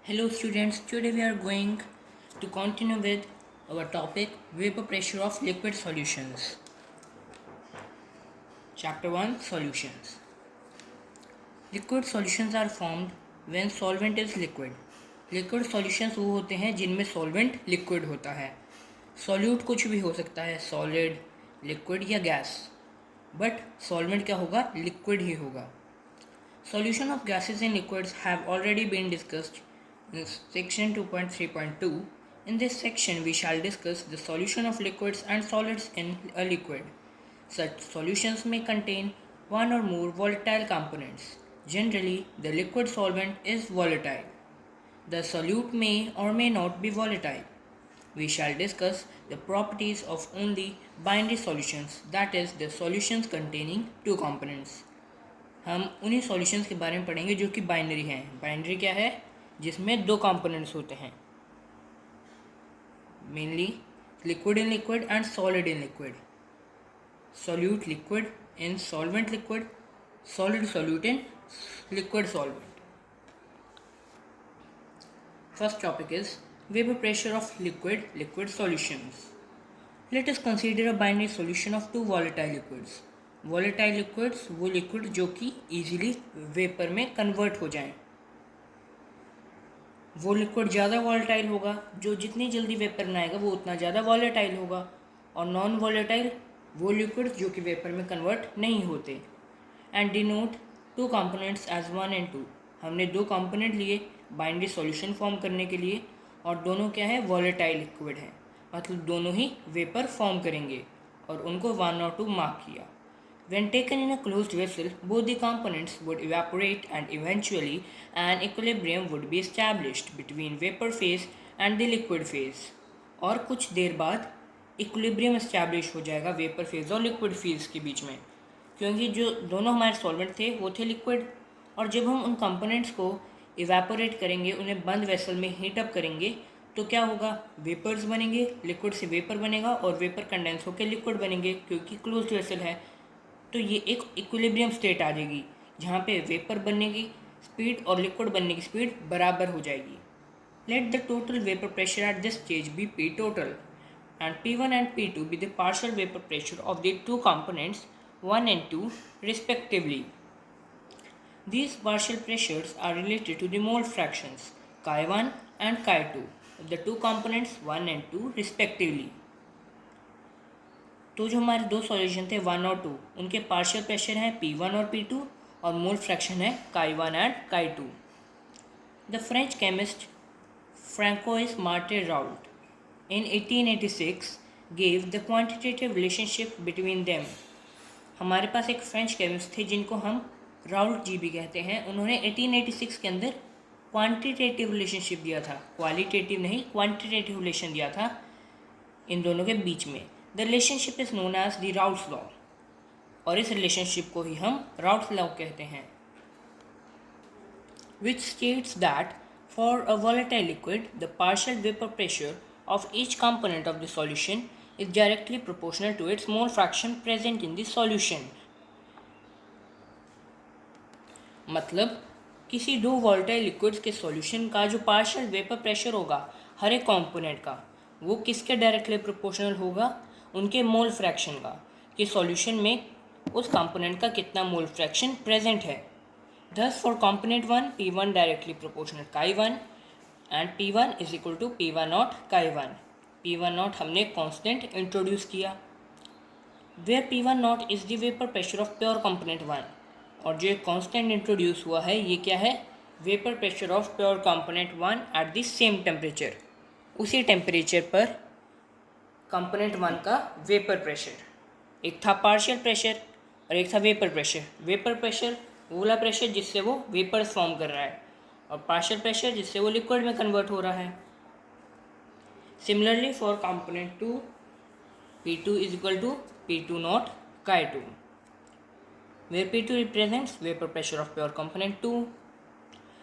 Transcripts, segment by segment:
Hello students, today we are going to continue with our topic vapor pressure of liquid solutions. Chapter 1 Solutions. Liquid solutions are formed when solvent is liquid. Liquid solutions वो होते हैं जिनमें solvent liquid होता है. Solute कुछ भी हो सकता है, solid, liquid या gas. But solvent क्या होगा? Liquid ही होगा. Solution of gases and liquids have already been discussed in section 2.3.2. In this section, we shall discuss the solution of liquids and solids in a liquid. Such solutions may contain one or more volatile components. Generally, the liquid solvent is volatile. The solute may or may not be volatile. We shall discuss the properties of only binary solutions, that is, the solutions containing two components. हम उन्हीं solutions के बारे में पढ़ेंगे जो कि binary हैं. Binary क्या है? जिसमें दो कंपोनेंट्स होते हैं, mainly liquid in liquid and solid in liquid. Solute liquid in solvent liquid, solid solute in liquid solvent. First topic is vapour pressure of liquid solutions. Let us consider a binary solution of two volatile liquids. Volatile liquids वो लिक्विड जो कि easily vapour में convert हो जाएं. वो liquid ज़्यादा volatile होगा, जो जितनी जल्दी वेपर में आएगा वो उतना ज़्यादा वॉलेटाइल होगा. और नॉन वॉलेटाइल वो लिक्विड जो कि वेपर में कन्वर्ट नहीं होते. And denote two components as 1 and 2. हमने दो कंपोनेंट लिए बाइनरी सॉल्यूशन फॉर्म करने के लिए, और दोनों क्या है? वॉलेटाइल लिक्विड है, मतलब दोनों ही वेपर फॉर्म करेंगे, और उनको 1 और 2 मार्क किया. When taken in a closed vessel, both the components would evaporate and eventually an equilibrium would be established between vapor phase and the liquid phase. और कुछ देर बाद equilibrium establish हो जाएगा vapor phase और liquid phase के बीच में, क्योंकि जो दोनों हमारे solvent थे वो थे liquid. और जब हम उन components को evaporate करेंगे, उन्हें बंद vessel में heat up करेंगे, तो क्या होगा? वेपर्स बनेंगे, लिक्विड से वेपर बनेगा और वेपर कंडेंस होकर लिक्विड बनेंगे, क्योंकि क्लोज्ड वेसल है. तो ये एक इक्विलिब्रियम स्टेट आ जाएगी जहाँ पे वेपर बनने की स्पीड और लिक्विड बनने की स्पीड बराबर हो जाएगी. Let the total vapour pressure at this stage be P total and P1 and P2 be the partial vapour pressure of the two components 1 and 2 respectively. These partial pressures are related to the mole fractions chi1 and chi2 of the two components 1 and 2 respectively. तो जो हमारे दो solution थे 1 और 2, उनके partial pressure हैं P1 और P2, और मोल फ्रैक्शन है chi1 and chi2. The French chemist Francois Marie Raoult in 1886 gave the quantitative relationship between them. हमारे पास एक फ्रेंच केमिस्ट थे जिनको हम राउल्ट जी भी कहते हैं. उन्होंने 1886 के अंदर क्वांटिटेटिव रिलेशनशिप दिया था, क्वालिटेटिव नहीं, क्वांटिटेटिव रिलेशन दिया था इन दोनों के बीच में. The relationship is known as the Raoult's law, और इस रिलेशनशिप को ही हम राउल्ट्स लॉ कहते हैं, which states that for a volatile liquid the partial vapor pressure of each component of the solution is directly proportional to its mole fraction present in the solution. मतलब किसी दो volatile liquids के solution का जो partial vapour pressure होगा हर एक component का, वो किसके डायरेक्टली प्रोपोर्शनल होगा? उनके मोल फ्रैक्शन का, कि सॉल्यूशन में उस कंपोनेंट का कितना मोल फ्रैक्शन प्रेजेंट है. Thus for component 1 P1 directly proportional chi1 and P1 is equal to P1 naught chi1. P1 naught हमने कांस्टेंट इंट्रोड्यूस किया, where P1 naught is the vapor pressure of pure component 1. और जो constant introduce हुआ है ये क्या है? Vapour pressure of pure component 1 at the same temperature. उसी टेम्परेचर पर कंपोनेंट 1 का वेपर प्रेशर, एक था पार्शियल प्रेशर और एक था वेपर प्रेशर. वेपर प्रेशर वो वाला प्रेशर जिससे वो वेपर्स फॉर्म कर रहा है, और पार्शियल प्रेशर जिससे वो लिक्विड में कन्वर्ट हो रहा है. Similarly for component 2 P2 is equal to P2 not chi2, where P2 represents vapor pressure of pure component 2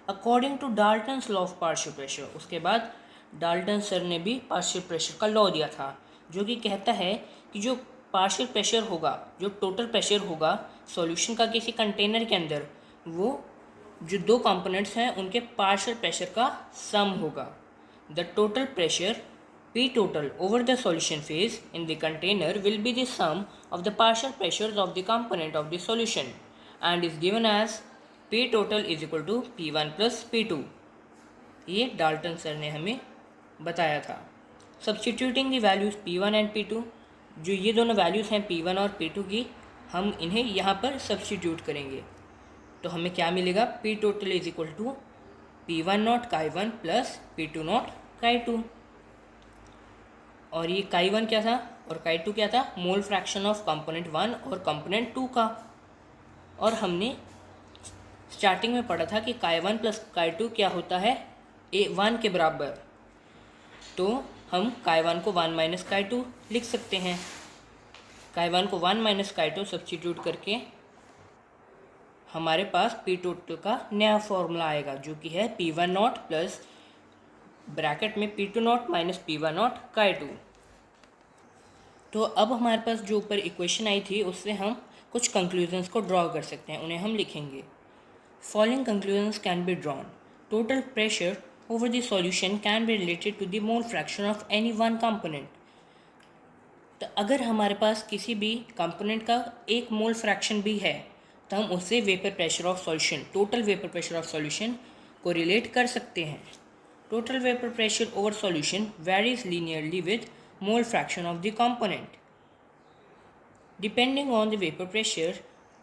according to Dalton's law of partial pressure. उसके बाद डाल्टन सर ने भी पार्शियल प्रेशर का law दिया था, जो कि कहता है कि जो पार्शियल प्रेशर होगा, जो टोटल प्रेशर होगा सॉल्यूशन का किसी कंटेनर के अंदर, वो जो दो कंपोनेंट्स हैं उनके पार्शियल प्रेशर का सम होगा। The total pressure P total over the solution phase in the container will be the sum of the partial pressures of the component of the solution and is given as P total is equal to P1 plus P2। ये Dalton sir ने हमें बताया था। Substituting the values P1 and P2, जो ये दोनों values हैं P1 और P2 की, हम इन्हें यहाँ पर सब्स्टिट्यूट करेंगे तो हमें क्या मिलेगा, P total is equal to P1 not Chi1 plus P2 not Chi2। और ये Chi1 क्या था और Chi2 क्या था, मोल फ्रैक्शन ऑफ कंपोनेंट 1 और कंपोनेंट 2 का। और हमने स्टार्टिंग में पढ़ा था कि Chi1 प्लस Chi2 क्या होता है, 1 के बराबर। तो हम Chi1 को 1 माइनस Chi2 लिख सकते हैं। Chi1 को 1 माइनस Chi2 सब्स्टिट्यूट करके हमारे पास P टोटल का नया फॉर्मूला आएगा, जो कि है P1 नॉट प्लस ब्रैकेट में P2 not minus P1 not Chi2। तो अब हमारे पास जो ऊपर इक्वेशन आई थी उससे हम कुछ कंक्लूजन्स को ड्रॉ कर सकते हैं, उन्हें हम लिखेंगे। Following conclusions can be drawn. Total pressure over the solution can be related to the mole fraction of any one component. तो अगर हमारे पास किसी भी कंपोनेंट का एक मोल फ्रैक्शन भी है तो हम उससे vapour pressure of solution, total vapour pressure of solution को रिलेट कर सकते हैं। Total vapour pressure over solution varies linearly with mole fraction of the component. Depending on the vapor pressure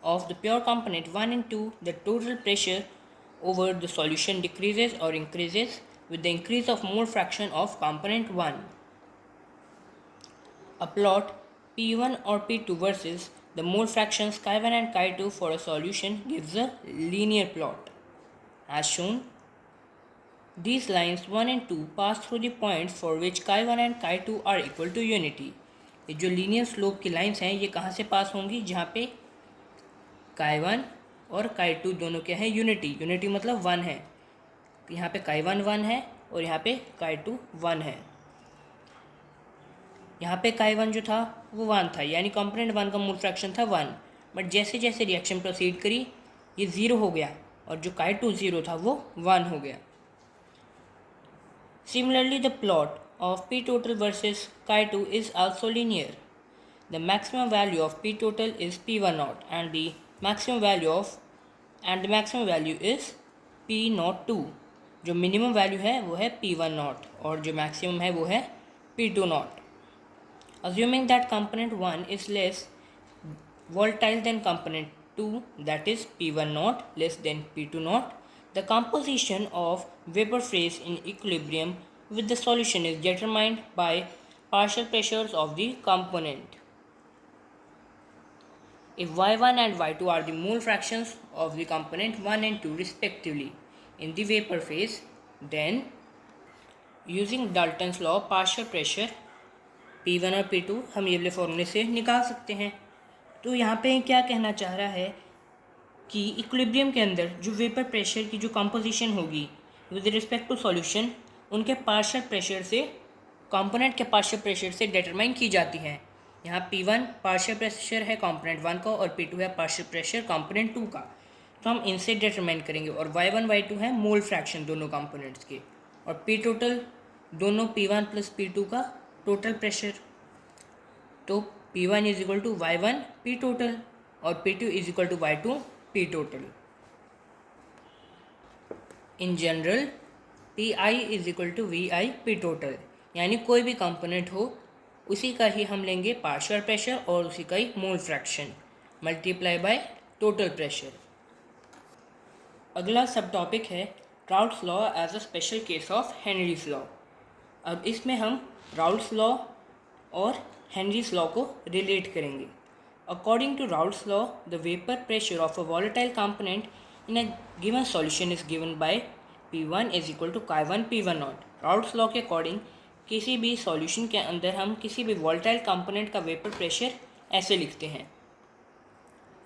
of the pure component 1 and 2, the total pressure over the solution decreases or increases with the increase of mole fraction of component 1. A plot P1 or P2 versus the mole fractions Chi1 and Chi2 for a solution gives a linear plot. As shown, these lines 1 and 2 pass through the points for which Chi1 and Chi2 are equal to unity. ये जो linear slope की lines हैं ये कहाँ से पास होंगी, जहाँ पे Chi1 और Chi2 दोनों क्या है, यूनिटी। यूनिटी मतलब 1 है। यहाँ पे Chi1 1 है और यहाँ पे Chi2 1 है। यहाँ पे Chi1 जो था वो 1 था, यानी कंपोनेंट 1 का मोल फ्रैक्शन था 1। बट जैसे जैसे रिएक्शन प्रोसीड करी ये 0 हो गया और जो Chi2 0 था वो 1 हो गया। Similarly, the plot of P total versus Chi2 is also linear. The maximum value of P total is P1 naught and the maximum value is P naught 2. जो मिनिमम वैल्यू है वो है P1 naught और जो maximum है वो है P2 naught. Assuming that component 1 is less volatile than component 2, that is P1 naught less than P2 naught, the composition of vapor phase in equilibrium with the solution is determined by partial pressures of the component. If Y1 and Y2 are the mole fractions of the component 1 and 2 respectively in the vapor phase, then using Dalton's law partial pressure P1 और P2 हम ये वाले फॉर्मूले से निकाल सकते हैं। तो यहाँ पे क्या कहना चाह रहा है कि इक्विलिब्रियम के अंदर जो वेपर प्रेशर की जो कंपोजिशन होगी विद रिस्पेक्ट टू सॉल्यूशन उनके पार्शियल प्रेशर से, कंपोनेंट के पार्शियल प्रेशर से डिटरमाइन की जाती है। यहाँ P1 पार्शियल प्रेशर है कंपोनेंट 1 का और P2 है पार्शियल प्रेशर कंपोनेंट 2 का, तो हम इनसे डिटरमाइन करेंगे। और Y1 Y2 है मोल फ्रैक्शन दोनों कंपोनेंट्स के, और P टोटल दोनों P1 प्लस P2 का टोटल प्रेशर। तो P1 is equal to Y1 P total और P2 is equal to Y2 P total. In general, Pi is equal to Vi P total, यानी कोई भी component हो उसी का ही हम लेंगे पार्शियल प्रेशर और उसी का ही mole fraction multiply by total pressure. अगला सब टॉपिक है Raoult's law as a special case of Henry's law. अब इसमें हम राउल्ट्स लॉ और हेनरीज लॉ को रिलेट करेंगे। According to Raoult's law, the vapor pressure of a volatile component in a given solution is given by P1 is equal to Chi1 P1 naught. Raoult's law के according किसी भी solution के अंदर हम किसी भी volatile component का vapour pressure ऐसे लिखते हैं।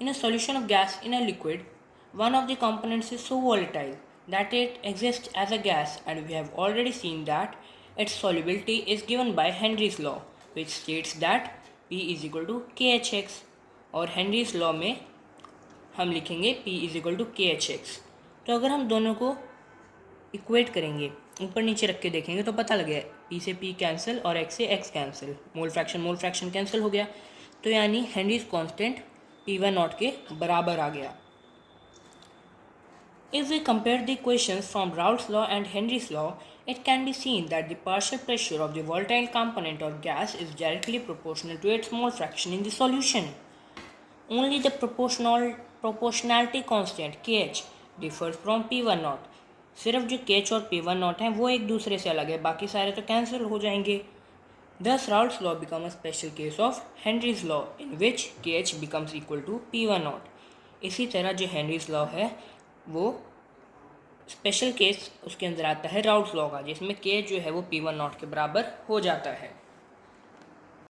In a solution of gas in a liquid, one of the components is so volatile that it exists as a gas, and we have already seen that its solubility is given by Henry's law, which states that P is equal to KHX। और Henry's law में हम लिखेंगे P is equal to KHX। तो अगर हम दोनों को equate करेंगे, ऊपर नीचे रख के देखेंगे तो पता लगे P से P कैंसिल और X से X cancel, mole fraction cancel हो गया, तो यानी हेनरीज कांस्टेंट P1 के बराबर आ गया। If we compare the equations from Raoult's law and Henry's law, it can be seen that the partial pressure of the volatile component of gas is directly proportional to its mole fraction in the solution. Only the proportionality constant Kh differs from P1 सिर्फ जो Kh और P1 हैं वो एक दूसरे से अलग है, बाकी सारे तो कैंसिल हो जाएंगे। Thus Raoult's law becomes a special case of Henry's law in which Kh becomes equal to P1। इसी तरह जो हेनरीज लॉ है वो स्पेशल केस उसके अंदर आता है राउल्ट्स लॉ का, जिसमें K जो है वो P1 के बराबर हो जाता है।